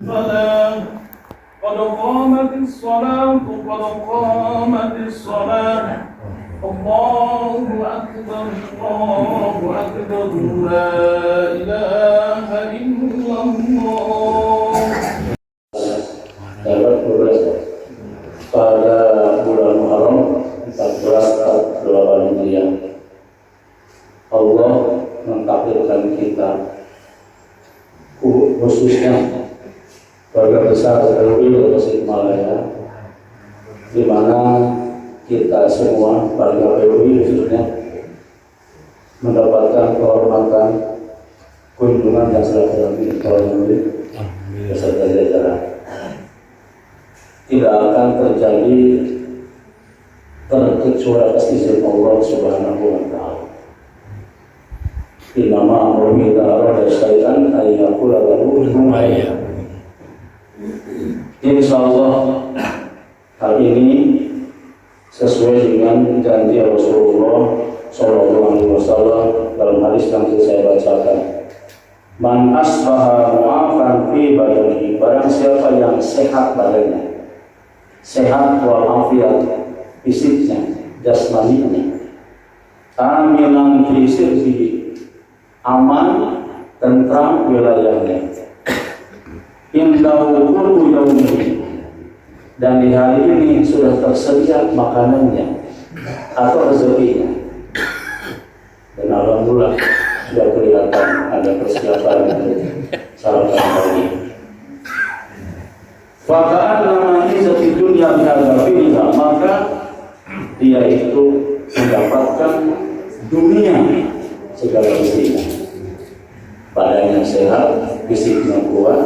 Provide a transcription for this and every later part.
الصلاة قد قامت الصلاة قد قامت الصلاة الله أكبر الله أكبر لا إله إلا الله. Dapat progres pada bulan Muharram 1448 Hijriah. Allah mentakdirkan kita khususnya keluarga besar PUI Tasikmalaya, di mana kita semua warga PUI khususnya mendapatkan kehormatan kunjungan dan silaturahmi beserta jajaran. Tidak akan terjadi terkecuali atas izin Allah Subhanahu wa Ta'ala. Innama amruhu idza arada syai'an ay yaqula lahu kun fayakun. Insyaallah hal ini sesuai dengan janji Rasulullah Shallallahu Alaihi Wasallam dalam hadis yang saya bacakan. Man asbaha mu'afan fi badanihi, barang siapa yang sehat badannya, sehat walafiat fisiknya, jasmaninya, aminan fi sirrihi, aman, tentram wilayahnya, indahu kullu yaumin, dan di hari ini sudah tersedia makanannya atau rezekinya. Dan alhamdulillah sudah kelihatan ada persiapan untuk sarapan pagi. Fakaan namanya di dunia bihadzafiha, maka dia itu mendapatkan dunia segala isinya. Badannya sehat, fisiknya kuat,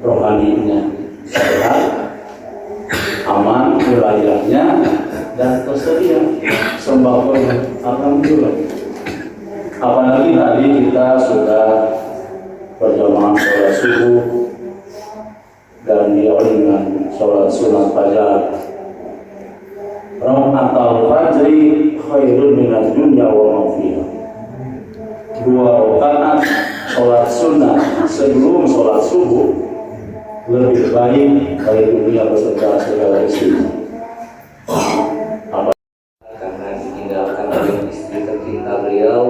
rohaninya sehat, aman wilayahnya, dan tersedia sembako. Alhamdulillah. Apalagi tadi kita sudah berjamaah sholat subuh dan diawali dengan sholat sunat fajar. Rakaatul fajri khairun minad dunya wa ma fiha. 2 rakaat sholat sunnah sebelum sholat subuh lebih baik dari dunia beserta segala isinya. Karena ditinggalkan oleh istri tercinta beliau,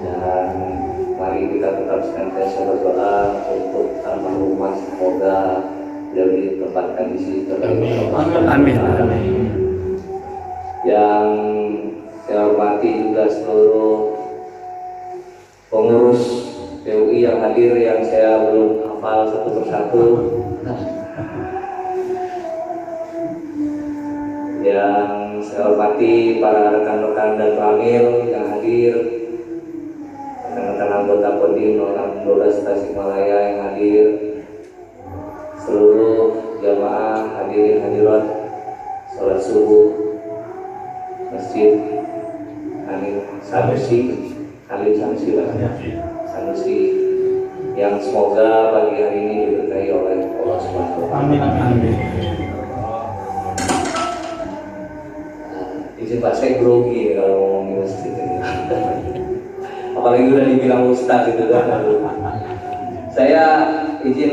dan mari kita tetap senantiasa berdoa untuk almarhumah, semoga beliau ditempatkan di sisi terbaik. Amin. Yang saya hormati juga seluruh pengurus PUI yang hadir, yang saya belum hafal satu persatu, yang saya hormati para rekan-rekan dan famil yang hadir, rekan-rekan anggota Kodim 12 Tasikmalaya yang hadir, seluruh jamaah hadirin hadirat sholat subuh Masjid Sanusi yang semoga pagi hari ini diberkahi oleh Allah Subhanahu wa Ta'ala. Amin. Izin Pak, saya grogi kalau ngomong di masjid ini. Apalagi udah dibilang ustaz itu kan. Saya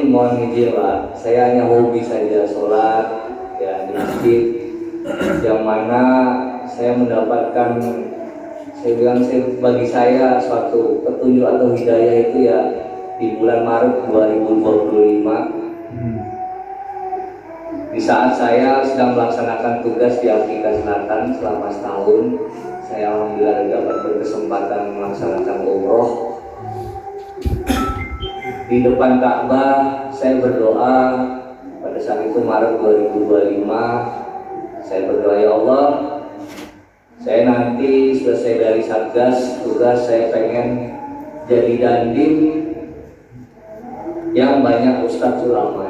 mohon izin Pak, saya hanya hobi saja sholat ya di masjid, yang mana saya mendapatkan, bagi saya suatu petunjuk atau hidayah itu ya di bulan Maret 2025, di saat saya sedang melaksanakan tugas di Afrika Selatan selama setahun. Saya alhamdulillah dapat berkesempatan melaksanakan umroh. Di depan Ka'bah saya berdoa pada saat itu Maret 2025. Saya berdoa, ya Allah, saya nanti selesai dari Satgas tugas, saya pengen jadi dandim yang banyak ustadz ulama.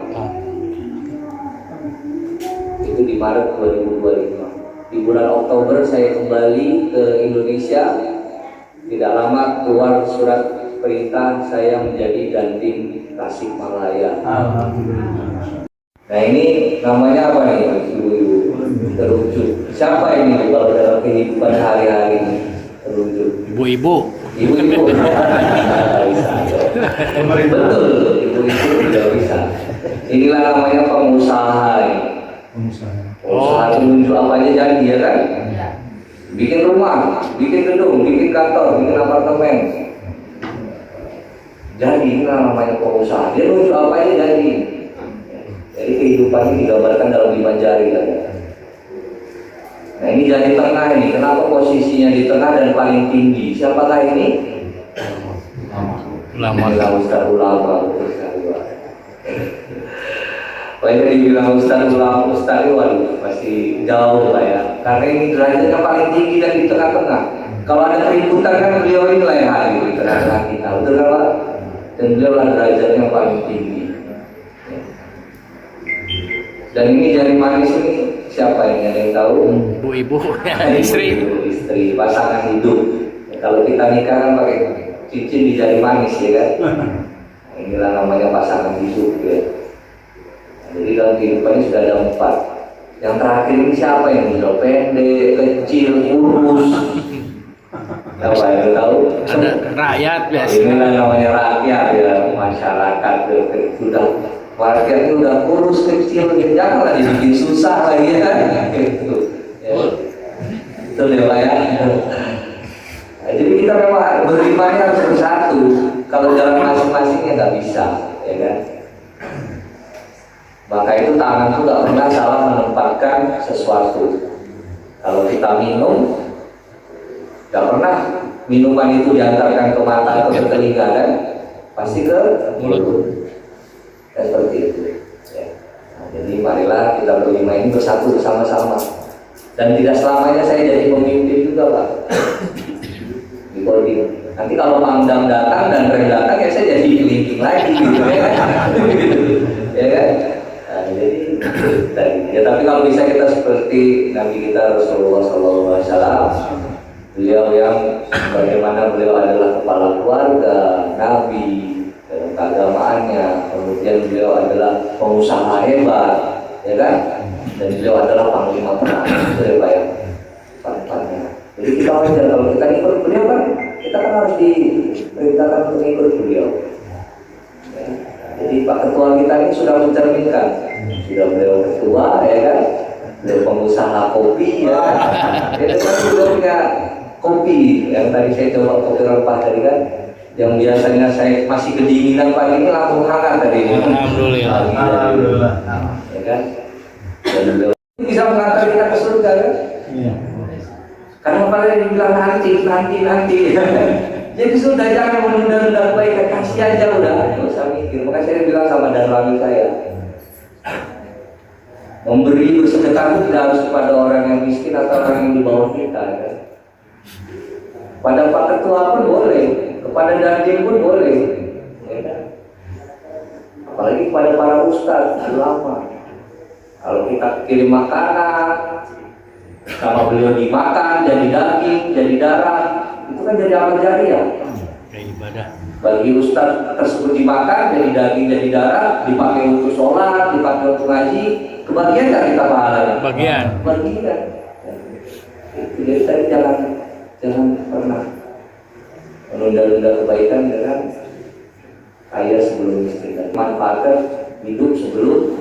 Itu di Maret 2025. Di bulan Oktober saya kembali ke Indonesia. Tidak lama keluar surat perintah saya menjadi dandim Tasikmalaya. Nah ini namanya apa nih ibu-ibu? Terwujud. Siapa ini kalau dalam kehidupan hari-hari ini terwujud? Ibu-ibu. Ibu-ibu. Betul, ibu-ibu tidak bisa. Inilah namanya pengusaha ini. Pengusaha itu nunjuk apa aja jadi ya kan? Bikin rumah, bikin gedung, bikin kantor, bikin apartemen. Jadi inilah namanya pengusaha. Dia nunjuk apa aja jadi. Jadi kehidupan ini digambarkan dalam 5 jari kan? Nah ini jadi tengah ini. Kenapa posisinya di tengah dan paling tinggi? Siapakah ini? Inilah Ustaz ulama. Banyak dibilang Ustaz ulama, Ustaz waduh masih jauh lah ya. Karena ini derajatnya paling tinggi dan di tengah-tengah. Kalau ada keributan kan beliau ini lah yang hadir di tengah-tengah kita, betul kan Pak? Dan beliau lah derajatnya yang paling tinggi. Dan ini jari manis ini siapa ini? Ada yang tahu? Ibu-ibu, istri. Istri, pasangan hidup. Kalau kita nikah kan pakai cincin di jari manis ya kan? Inilah namanya pasangan hidup ya. Jadi dalam kehidupan ini sudah ada 4. Yang terakhir ini siapa yang sudah pendek, kecil, kurus? Siapa yang tahu? Ada rakyat biasa. Inilah namanya rakyat ya, masyarakat sudah warganya udah kurus kecil, janganlah dibikin susah lagi ya kan? Gitu. Ya. Betul ya Pak ya. Nah, jadi kita memang berimannya harus bersatu. Kalau jalan masing-masingnya nggak bisa, ya kan? Maka itu tangan itu nggak pernah salah menempatkan sesuatu. Kalau kita minum, nggak pernah minuman itu diantarkan ke mata atau ke telinga kan? Pasti ke mulut. Seperti itu. Ya. Nah, jadi marilah kita berlima ini bersatu bersama-sama. Dan tidak selamanya saya jadi pemimpin juga Pak. Di Kodim. Nanti kalau Pangdam datang dan Rem datang ya saya jadi kelingking lagi gitu ya kan? Ya kan? Nah, jadi ya tapi kalau bisa kita seperti Nabi kita Rasulullah SAW, beliau yang bagaimana beliau adalah kepala keluarga, Nabi dalam keagamaannya, kemudian beliau adalah pengusaha hebat, ya kan? Dan beliau adalah panglima perang, itu ya Pak ya, panglima. Jadi kita wajar kalau kita ikut beliau kan, kita kan harus diperintahkan untuk ikut beliau. Ya. Jadi Pak Ketua kita ini sudah mencerminkan, sudah beliau ketua, ya kan? Beliau pengusaha kopi, ya kan? Itu kan juga punya kopi yang tadi saya coba kopi rempah tadi kan, yang biasanya saya masih kedinginan pagi ini langsung hangat tadi ini. Alhamdulillah. Ya kan? Dan beliau bisa mengantar kita ke surga kan? Iya. Karena pada dibilang nanti. Jadi sudah jangan menunda-nunda kebaikan, kasih aja udah, nggak usah mikir. Makanya saya bilang sama dan lagi saya, memberi bersedekah itu tidak harus kepada orang yang miskin atau orang yang di bawah kita. Ya. Pada Pak Ketua pun boleh, kepada Dandim pun boleh, ya. Apalagi kepada para ustadz, ulama. Kalau kita kirim makanan, sama beliau dimakan, jadi daging, jadi darah, itu kan jadi amal jariah. Kayak ibadah. Bagi ustaz tersebut dimakan, jadi daging, jadi darah, dipakai untuk sholat, dipakai untuk ngaji, kebagian nggak kita pahalanya? Bagian. Bagian. Jadi tadi jangan pernah menunda-nunda kebaikan dengan kaya sebelum miskin. Manfaatkan hidup sebelum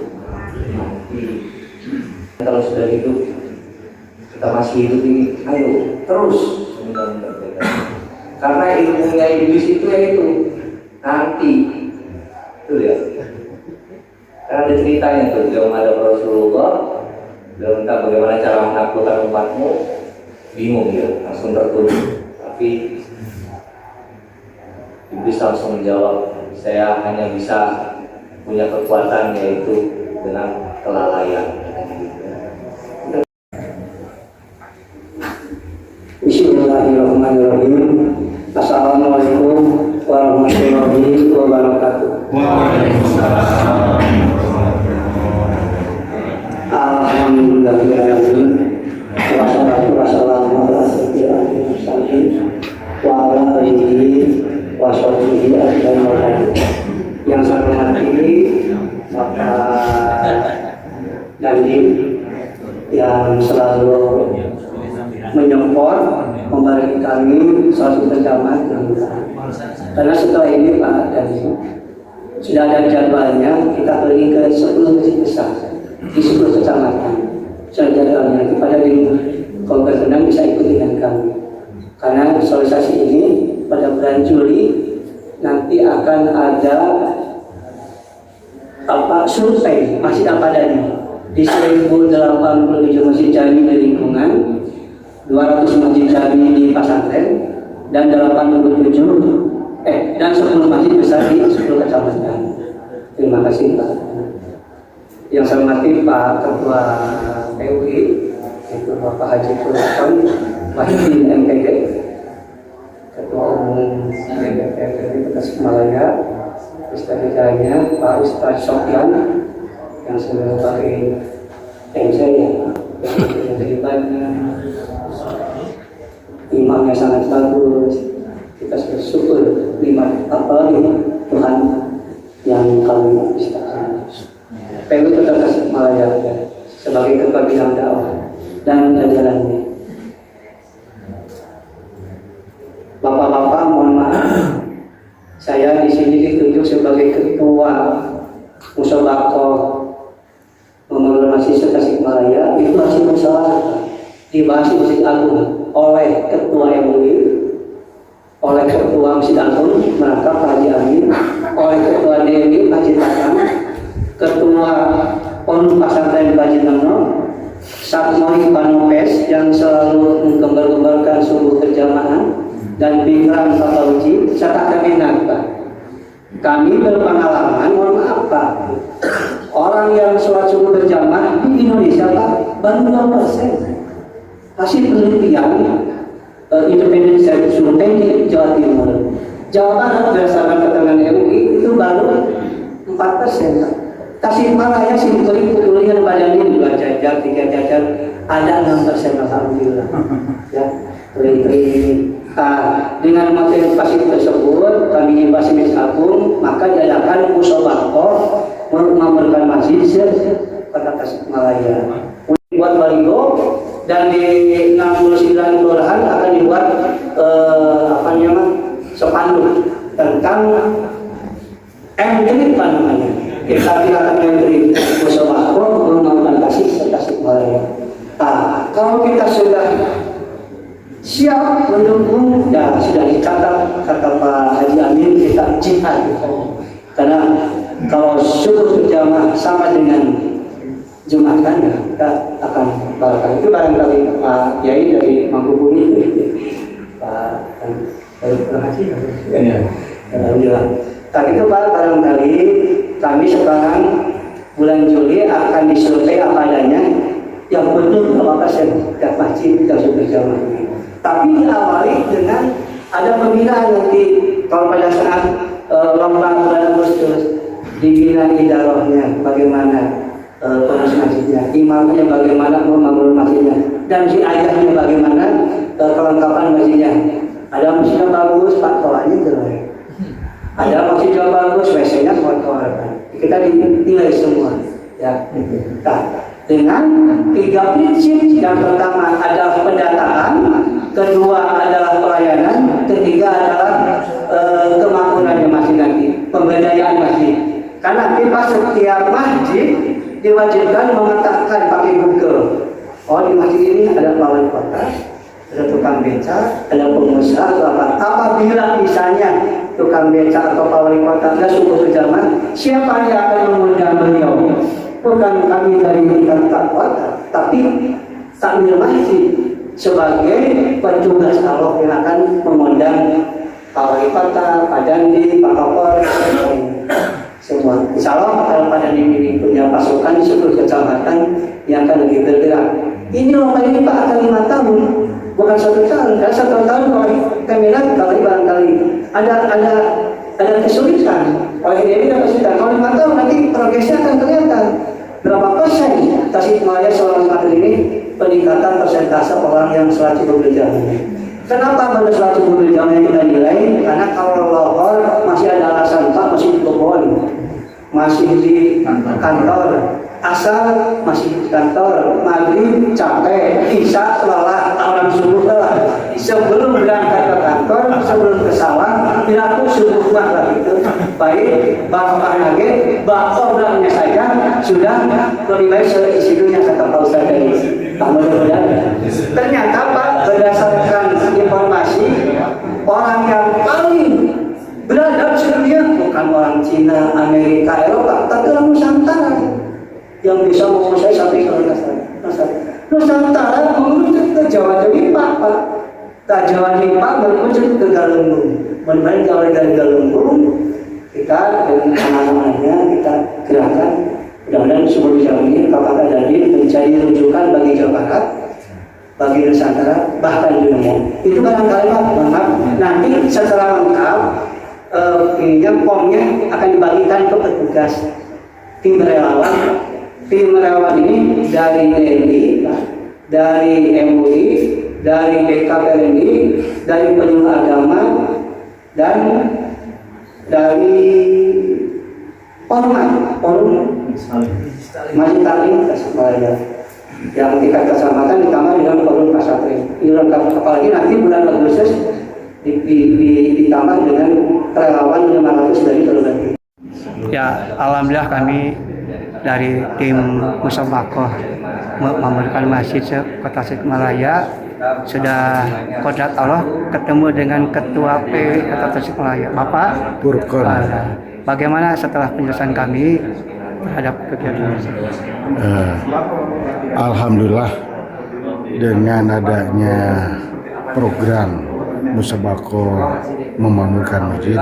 mati. Kalau sudah hidup, kita masih hidup ini, ayo terus menunda-nunda kebaikan. Karena ilmunya iblis itu yaitu nanti, itu ya. Karena ada ceritanya tuh, dia menghadap Rasulullah, dia minta bagaimana cara menaklukkan umatmu, bingung ya, langsung tertunduk. Tapi iblis langsung menjawab, saya hanya bisa punya kekuatan yaitu dengan kelalaian. Bismillahirrahmanirrahim. Assalamualaikum warahmatullahi wabarakatuh. Waalaikumsalam. Alhamdulillahirrahmanirrahim. Wassalatu wassalamu ala sayyidil mursalin wa ala alihi wa sahbihi ajmain. Yang saya hormati Bapak Dandim yang selalu menyemport memberi kami suatu pencaman karena setelah ini Pak Dandim sudah ada jadwalnya, kita pergi ke 10 masjid besar di 10 kecamatan. Saudara nanti pada di kalau berkenan bisa ikut dengan kami. Karena sosialisasi ini pada bulan Juli nanti akan ada survei masjid apa adanya di 1087 masjid jami di lingkungan, 200 masjid jami di pesantren, dan 87 dan 10 masjid besar di 10 kecamatan. Terima kasih Pak. Yang saya hormati Pak Ketua PUI, yaitu Bapak Haji Sultan Wahidin MPD, Ketua Umum DPRD Tasikmalaya, Ustadz Hidayahnya Pak Ustadz Sofyan yang sudah pakai MC ya, yang terlibatnya imamnya sangat bagus. Kita bersyukur Tuhan yang kami istiqamah. PU Kota Tasikmalaya sebagai ketua bidang dakwah dan jajarannya. Bapak-bapak, mohon maaf, saya di sini ditunjuk sebagai ketua Musabakoh Membangun Masjid Tasikmalaya. Itu masih masalah dibahas di Masjid Agung oleh Ketua MUI, oleh Ketua Masjid Agung Menakaf Haji Amin, oleh Ketua DMI Haji Tatang, Ketua Pondok Pesantren Haji Nono, Satmoi Panopes yang selalu menggembar-gembarkan subuh berjamaah, dan Bikram Fatauji serta Kemenak. Kami berpengalaman, mohon maaf Pak, orang yang sholat subuh berjamaah di Indonesia Pak baru 2%. Hasil penelitian independen survei di Jawa Timur. Jawa Barat berdasarkan keterangan MUI itu baru 4%. Tasikmalaya Simpuri Kuliah Badani 2 jajar, 3 jajar, ada 6% alhamdulillah. Ya, dengan materi pasif tersebut kami di Masjid Agung maka diadakan musabakoh memberikan masjid Kota Tasikmalaya. Buat baliho dan di 69 kelurahan akan dibuat spanduk tentang MDRI namanya. Kita akan MDRI musabakoh mengembangkan Tasikmalaya. Kalau kita sudah siap mendukung, ya sudah dicatat kata Pak Haji Amin, kita jihad. Karena kalau subuh berjamaah sama dengan Jumatan, ya kita akan barangkali itu barangkali Pak Yai dari Mangkubumi, Pak Haji, alhamdulillah. Tapi itu Pak barangkali kami sekarang bulan Juli akan disurvei apa adanya yang betul berapa persen tiap masjid kita subuh berjamaah. Tapi diawali dengan ada pembinaan nanti kalau pada saat lomba bulan Agustus dibina idarahnya bagaimana pengurus masjidnya, imamnya bagaimana membangun masjidnya, dan si ayahnya bagaimana kelengkapan masjidnya. Ada masjidnya bagus, Pak toanya jelek. Ada masjidnya bagus, WC-nya kotor. Kita dinilai semua. Ya. Nah, dengan 3 prinsip. Yang pertama adalah pendataan, kedua adalah pelayanan, ketiga adalah kemakmurannya masjid nanti, pemberdayaan masjid. Karena kita setiap masjid diwajibkan mengatakan pakai Google, oh di masjid ini ada pawai kota, ada tukang beca, ada pengusaha atau apa. Apabila misalnya tukang beca atau pawai kota ada subuh berjamaah, siapa yang akan mengundang beliau? Bukan kami dari tingkat kota, tapi takmir masjid sebagai petugas Allah yang akan mengundang Pak Wali Kota, Pak Dandi, Pak Kapolres, semua. Insya Allah kalau Pak Dandi ini punya pasukan di 10 kecamatan yang akan lebih bergerak. Ini lomba ini Pak akan 5 tahun, bukan 1 tahun. Karena 1 tahun kalau Kemenak barangkali ada kesulitan. Oleh ini ada kesulitan. Kalau 5 tahun nanti progresnya akan kelihatan. Berapa persen Tasikmalaya seorang santri ini peningkatan persentase orang yang sholat subuh berjamaah. Kenapa pada sholat subuh berjamaah kita nilai? Karena kalau lohor masih ada alasan Pak, masih di kebun, masih di kantor, asar masih di kantor, maghrib capek, isya lelah, orang subuh lelah. Sebelum berangkat ke kantor, sebelum ke sawah, dilakukan subuh lagi itu. Baik, bapak nage, bapak orangnya saja sudah lebih baik seisi dunia kata Pak Ustaz tadi. Pak mudah-mudahan. Ternyata Pak berdasarkan informasi orang yang paling beradab sedunia bukan orang Cina, Amerika, Eropa, tapi orang Nusantara yang bisa menguasai sampai ke Nusantara menuju ke Jawa Lipa, Pak. Tak Jawa Lipa menuju ke Galunggung. Mudah-mudahan jauh dari Galunggung kita dengan anak-anaknya kita gerakan. Mudah-mudahan semua dijamin Bapak Dadi mencari rujukan bagi Jawa Barat, bagi Nusantara, bahkan dunia. Itu barangkali Pak, maaf. Nanti setelah lengkap, formnya akan dibagikan ke petugas tim relawan. Tim relawan ini dari TNI, dari MUI, dari BKPNI, dari penyuluh agama, dan dari forum Masjid Taklim Tasikmalaya yang tingkat kecamatan ditambah dengan forum pesantren. Ini lengkap, apalagi nanti bulan Agustus ditambah dengan relawan 500 dari Teluk. Ya, alhamdulillah kami dari tim Musabakoh memberikan masjid Kota Tasikmalaya sudah kodrat Allah ketemu dengan Ketua P Kota Tasikmalaya Bapak Purkon. Bagaimana setelah penjelasan kami terhadap kegiatan ini? Alhamdulillah dengan adanya program Musabakoh membangunkan masjid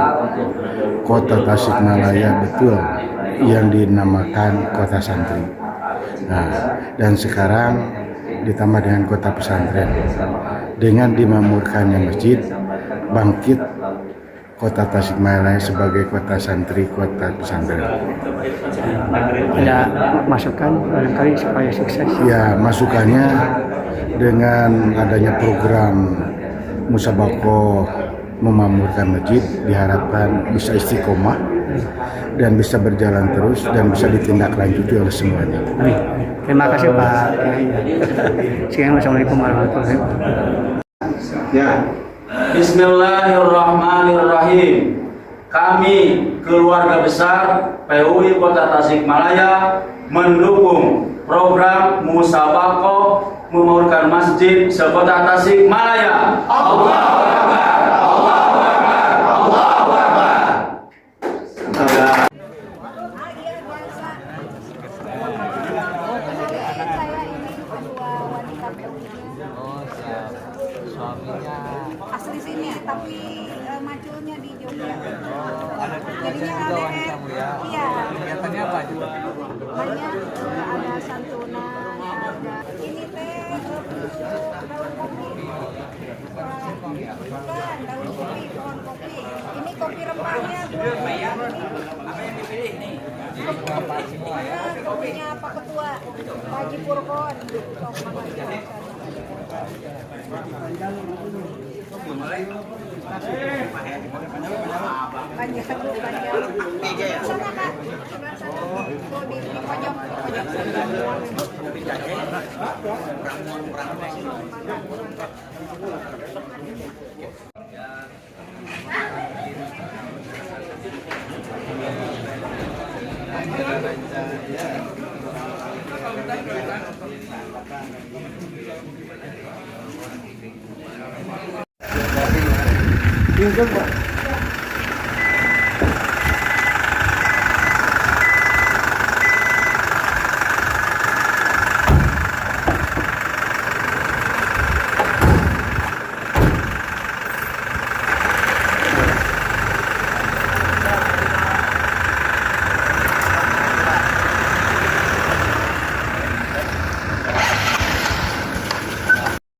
Kota Tasikmalaya betul yang dinamakan Kota Santri. Nah, dan sekarang ditambah dengan Kota Pesantren. Dengan dimakmurkannya masjid, bangkit Kota Tasikmalaya sebagai Kota Santri, Kota Pesantren. Ada masukan barangkali supaya sukses? Ya, masukannya dengan adanya program Musabakoh memakmurkan masjid diharapkan bisa istiqomah dan bisa berjalan terus dan bisa ditindaklanjuti oleh semuanya. Amin. Terima kasih Pak Kiai. Sekian, wassalamualaikum warahmatullahi wabarakatuh. Ya. Bismillahirrahmanirrahim. Kami keluarga besar PUI Kota Tasikmalaya mendukung program Musabakoh memakmurkan masjid sekota Tasikmalaya. Allahu Akbar. Allahu Akbar. Allahu Akbar. Asli sini tapi majunya di Jogja. Jadinya LDR. Iya. Kegiatannya apa juga? Banyak ada santunan, ada ini teh daun kopi. Bukan daun kopi, pohon kopi. Ini kopi rempahnya dua. Apa yang dipilih nih? Kopinya Pak Ketua, Pak Haji Purkon. Banyak. Sana Kak, sebelah sana. Tuh di pojok Pinjam Pak.